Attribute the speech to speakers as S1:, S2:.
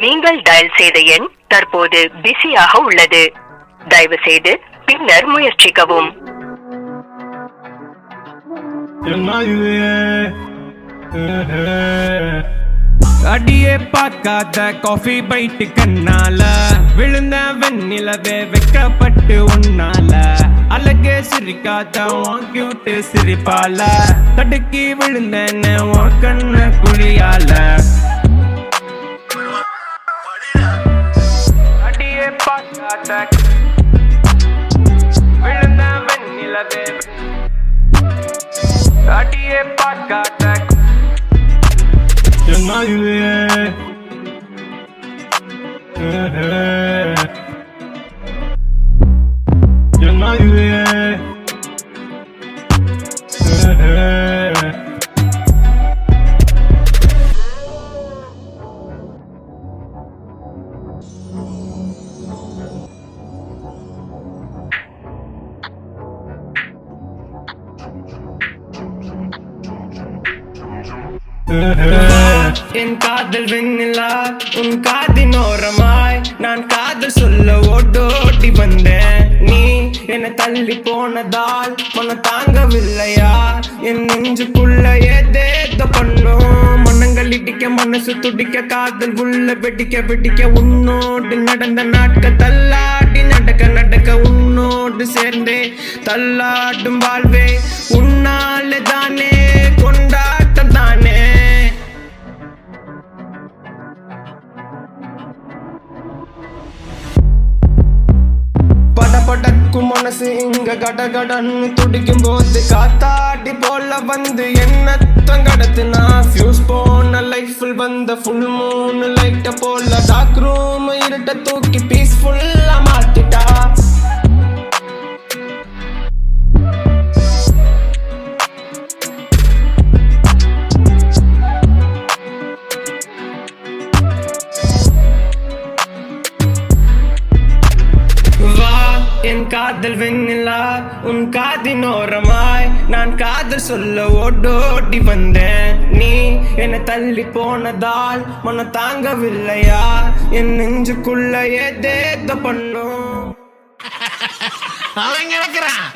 S1: நீங்கள் டயல் செய்த எண் தற்போது பிஸியாக உள்ளது. தயவு செய்து பின்னர் முயற்சிக்கவும்.
S2: அடியே பார்க்காத காஃபி பைட்டு கண்ணால விழுந்த வெண்ணிலவே வெக்கப்பட்டு உன்னால அழகே சிரிக்காத உன் கியூட்டு சிரிப்பால தடுக்கி விழுந்தேன்னு உன் கண்ண குழியால. அடியே பார்க்காத விழுந்த வெண்ணிலவே அடியே பார்க்காத என் காதல் வெண்ணிலா உன் காதின் ஓரமாய் நான் காதல் சொல்ல ஓடோடி வந்தேன். நீ என்னை தள்ளி போனதால் மன தாங்கவில்லையா? என் நெஞ்சுக்குள்ள ஏதேதோ பண்ணும் மனங்கள் இடிக்க மனசு துடிக்க காதல் உள்ள வெடிக்க வெடிக்க உன்னோடு நடந்த நாட்கள் தள்ளாடி நடக்க நடக்க உன்னோடு சேர்ந்தே தள்ளாடும் வாழ்வே உன்னால தானே கொண்டாட்டம் தானே. படபடக்கும் மனசு இங்க கடகடன்னு துடிக்கும் போது காத்தாடி போல வந்து என்னத்தம் கடத்துனா ஃபியூஸ் போன லைஃபில் வந்த ஃபுல் மூணு லைட்ட போல டார்க் ரூம் இருட்ட தூக்கி பீஸ்ஃபுல்லா மாத்திட்டா. என் காதல் வெண்ணிலா உன் காதின் ஓரமாய் நான் காதல் சொல்ல ஓடோடி வந்தேன். நீ என்னை தள்ளி போனதால் மன தாங்கவில்லையா? என் நெஞ்சுக்குள்ள ஏதேதோ பண்ணும்.
S3: அவன் கிடக்குறான்.